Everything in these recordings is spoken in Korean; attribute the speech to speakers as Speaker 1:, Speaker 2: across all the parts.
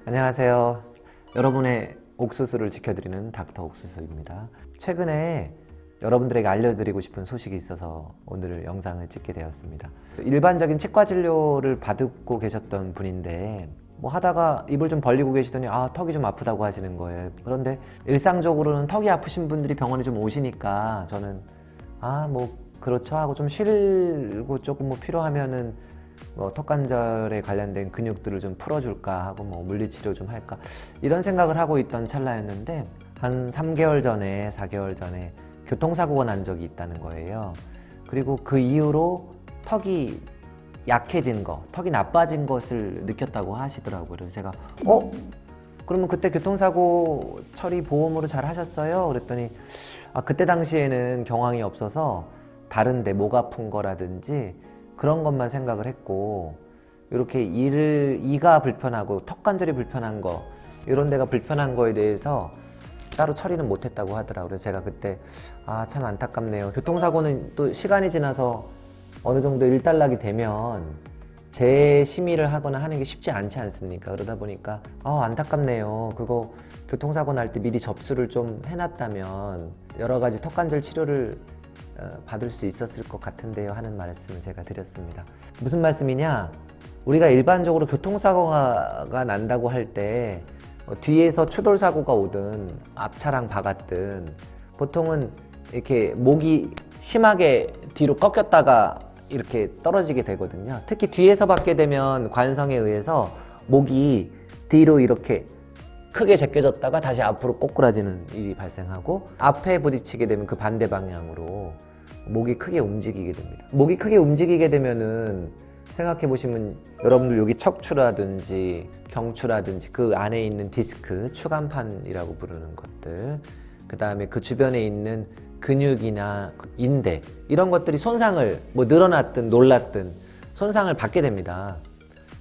Speaker 1: 안녕하세요. 여러분의 옥수수를 지켜드리는 닥터 옥수수입니다. 최근에 여러분들에게 알려드리고 싶은 소식이 있어서 오늘 영상을 찍게 되었습니다. 일반적인 치과 진료를 받고 계셨던 분인데 뭐 하다가 입을 좀 벌리고 계시더니 턱이 좀 아프다고 하시는 거예요. 그런데 일상적으로는 턱이 아프신 분들이 병원에 좀 오시니까 저는 뭐 그렇죠 하고 좀 쉬고 조금 뭐 필요하면은 턱관절에 관련된 근육들을 좀 풀어줄까 하고 물리치료 좀 할까 이런 생각을 하고 있던 찰나였는데 한 3개월 전에 4개월 전에 교통사고가 난 적이 있다는 거예요. 그리고 그 이후로 턱이 약해진 거, 턱이 나빠진 것을 느꼈다고 하시더라고요. 그래서 제가 그러면 그때 교통사고 처리 보험으로 잘 하셨어요? 그랬더니 그때 당시에는 경황이 없어서 다른데 목 아픈 거라든지 그런 것만 생각을 했고, 이렇게 이가 불편하고 턱관절이 불편한 거, 이런 데가 불편한 거에 대해서 따로 처리는 못했다고 하더라고요. 그래서 제가 그때 참 안타깝네요. 교통사고는 또 시간이 지나서 어느 정도 일단락이 되면 재심의를 하거나 하는 게 쉽지 않지 않습니까? 그러다 보니까 안타깝네요. 그거 교통사고 날 때 미리 접수를 좀 해놨다면 여러 가지 턱관절 치료를 받을 수 있었을 것 같은데요 하는 말씀을 제가 드렸습니다. 무슨 말씀이냐, 우리가 일반적으로 교통사고가 난다고 할 때 뒤에서 추돌사고가 오든 앞차랑 박았든 보통은 이렇게 목이 심하게 뒤로 꺾였다가 이렇게 떨어지게 되거든요. 특히 뒤에서 받게 되면 관성에 의해서 목이 뒤로 이렇게 크게 제껴졌다가 다시 앞으로 꼬꾸라지는 일이 발생하고, 앞에 부딪히게 되면 그 반대 방향으로 목이 크게 움직이게 됩니다. 목이 크게 움직이게 되면은 생각해 보시면 여러분들 여기 척추라든지 경추라든지 그 안에 있는 디스크, 추간판이라고 부르는 것들, 그 다음에 그 주변에 있는 근육이나 인대, 이런 것들이 손상을 늘어났든 놀랐든 손상을 받게 됩니다.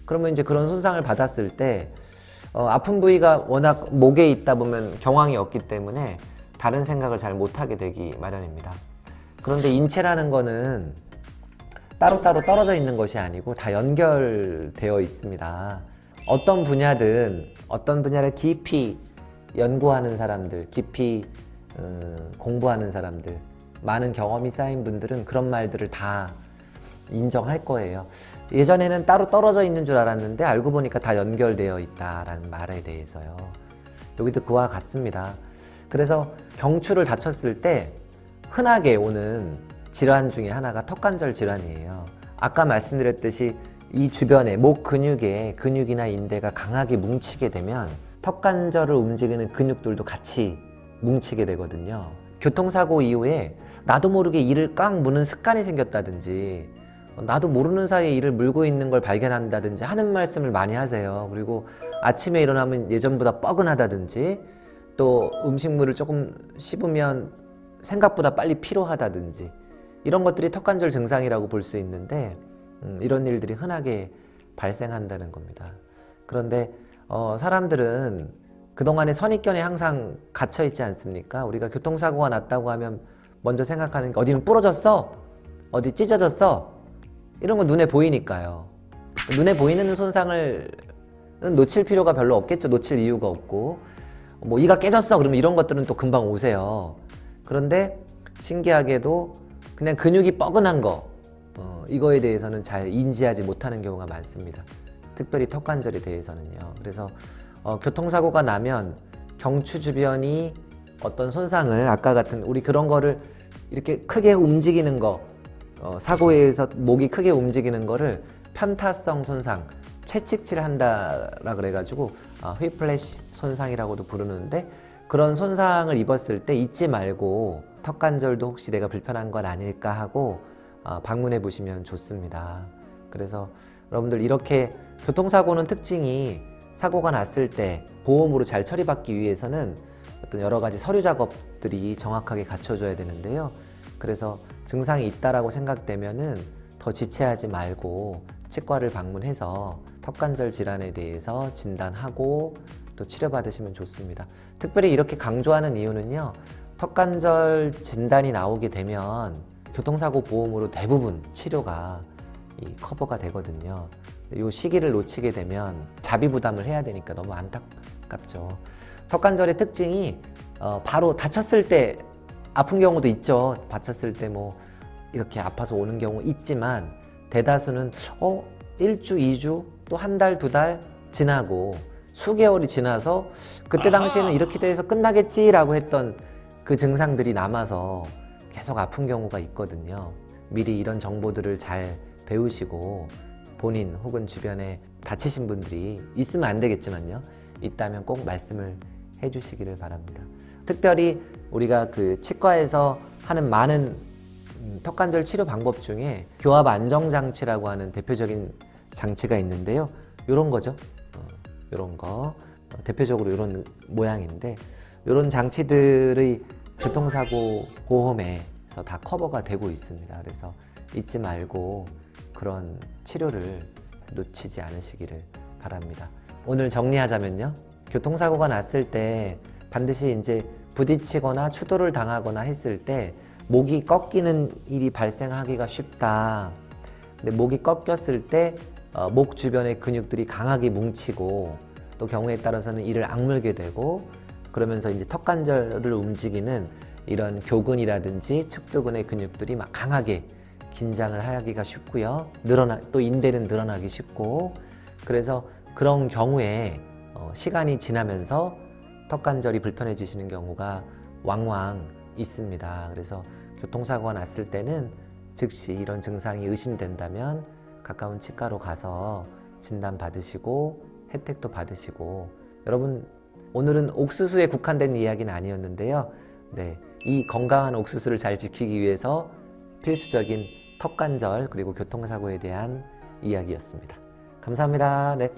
Speaker 1: 그러면 이제 그런 손상을 받았을 때 아픈 부위가 워낙 목에 있다 보면 경황이 없기 때문에 다른 생각을 잘 못하게 되기 마련입니다. 그런데 인체라는 거는 따로따로 떨어져 있는 것이 아니고 다 연결되어 있습니다. 어떤 분야를 깊이 연구하는 사람들, 깊이 공부하는 사람들, 많은 경험이 쌓인 분들은 그런 말들을 다 인정할 거예요. 예전에는 따로 떨어져 있는 줄 알았는데 알고 보니까 다 연결되어 있다라는 말에 대해서요. 여기도 그와 같습니다. 그래서 경추를 다쳤을 때 흔하게 오는 질환 중에 하나가 턱관절 질환이에요. 아까 말씀드렸듯이 이 주변에 목 근육에 근육이나 인대가 강하게 뭉치게 되면 턱관절을 움직이는 근육들도 같이 뭉치게 되거든요. 교통사고 이후에 나도 모르게 이를 꽉 무는 습관이 생겼다든지 나도 모르는 사이에 이를 물고 있는 걸 발견한다든지 하는 말씀을 많이 하세요. 그리고 아침에 일어나면 예전보다 뻐근하다든지, 또 음식물을 조금 씹으면 생각보다 빨리 피로하다든지, 이런 것들이 턱관절 증상이라고 볼 수 있는데 이런 일들이 흔하게 발생한다는 겁니다. 그런데 사람들은 그동안의 선입견에 항상 갇혀 있지 않습니까? 우리가 교통사고가 났다고 하면 먼저 생각하는 게 어디는 부러졌어? 어디 찢어졌어? 이런 거 눈에 보이니까요. 눈에 보이는 손상을 놓칠 필요가 별로 없겠죠. 놓칠 이유가 없고, 이가 깨졌어 그러면 이런 것들은 또 금방 오세요. 그런데 신기하게도 그냥 근육이 뻐근한 거, 이거에 대해서는 잘 인지하지 못하는 경우가 많습니다. 특별히 턱관절에 대해서는요. 그래서 교통사고가 나면 경추 주변이 어떤 손상을, 아까 같은 우리 그런 거를 이렇게 크게 움직이는 거, 사고에 의해서 목이 크게 움직이는 거를 편타성 손상, 채찍질 한다라 그래가지고 휘플래시 손상이라고도 부르는데, 그런 손상을 입었을 때 잊지 말고 턱관절도 혹시 내가 불편한 건 아닐까 하고 방문해 보시면 좋습니다. 그래서 여러분들 이렇게 교통사고는 특징이 사고가 났을 때 보험으로 잘 처리받기 위해서는 어떤 여러 가지 서류 작업들이 정확하게 갖춰져야 되는데요. 그래서 증상이 있다라고 생각되면은 더 지체하지 말고 치과를 방문해서 턱관절 질환에 대해서 진단하고 또 치료받으시면 좋습니다. 특별히 이렇게 강조하는 이유는요, 턱관절 진단이 나오게 되면 교통사고 보험으로 대부분 치료가 커버가 되거든요. 이 시기를 놓치게 되면 자비 부담을 해야 되니까 너무 안타깝죠. 턱관절의 특징이 바로 다쳤을 때 아픈 경우도 있죠. 다쳤을 때 뭐 이렇게 아파서 오는 경우 있지만 대다수는 1주, 2주, 또 한 달, 두 달 지나고 수개월이 지나서 그때 당시에는 이렇게 돼서 끝나겠지라고 했던 그 증상들이 남아서 계속 아픈 경우가 있거든요. 미리 이런 정보들을 잘 배우시고 본인 혹은 주변에 다치신 분들이 있으면 안 되겠지만요. 있다면 꼭 말씀을 해주시기를 바랍니다. 특별히 우리가 그 치과에서 하는 많은 턱관절 치료 방법 중에 교합 안정장치라고 하는 대표적인 장치가 있는데요. 이런 거죠. 이런 거 대표적으로 이런 모양인데 이런 장치들의 교통사고 보험에서 다 커버가 되고 있습니다. 그래서 잊지 말고 그런 치료를 놓치지 않으시기를 바랍니다. 오늘 정리하자면요. 교통사고가 났을 때 반드시 이제 부딪히거나 추돌을 당하거나 했을 때 목이 꺾이는 일이 발생하기가 쉽다. 근데 목이 꺾였을 때 목 주변의 근육들이 강하게 뭉치고 또 경우에 따라서는 이를 악물게 되고 그러면서 이제 턱관절을 움직이는 이런 교근이라든지 측두근의 근육들이 막 강하게 긴장을 하기가 쉽고요. 또 인대는 늘어나기 쉽고 그래서 그런 경우에 시간이 지나면서 턱관절이 불편해지시는 경우가 왕왕 있습니다. 그래서 교통사고가 났을 때는 즉시 이런 증상이 의심된다면 가까운 치과로 가서 진단 받으시고 혜택도 받으시고 여러분 오늘은 옥수수에 국한된 이야기는 아니었는데요. 네, 이 건강한 옥수수를 잘 지키기 위해서 필수적인 턱관절 그리고 교통사고에 대한 이야기였습니다. 감사합니다. 네.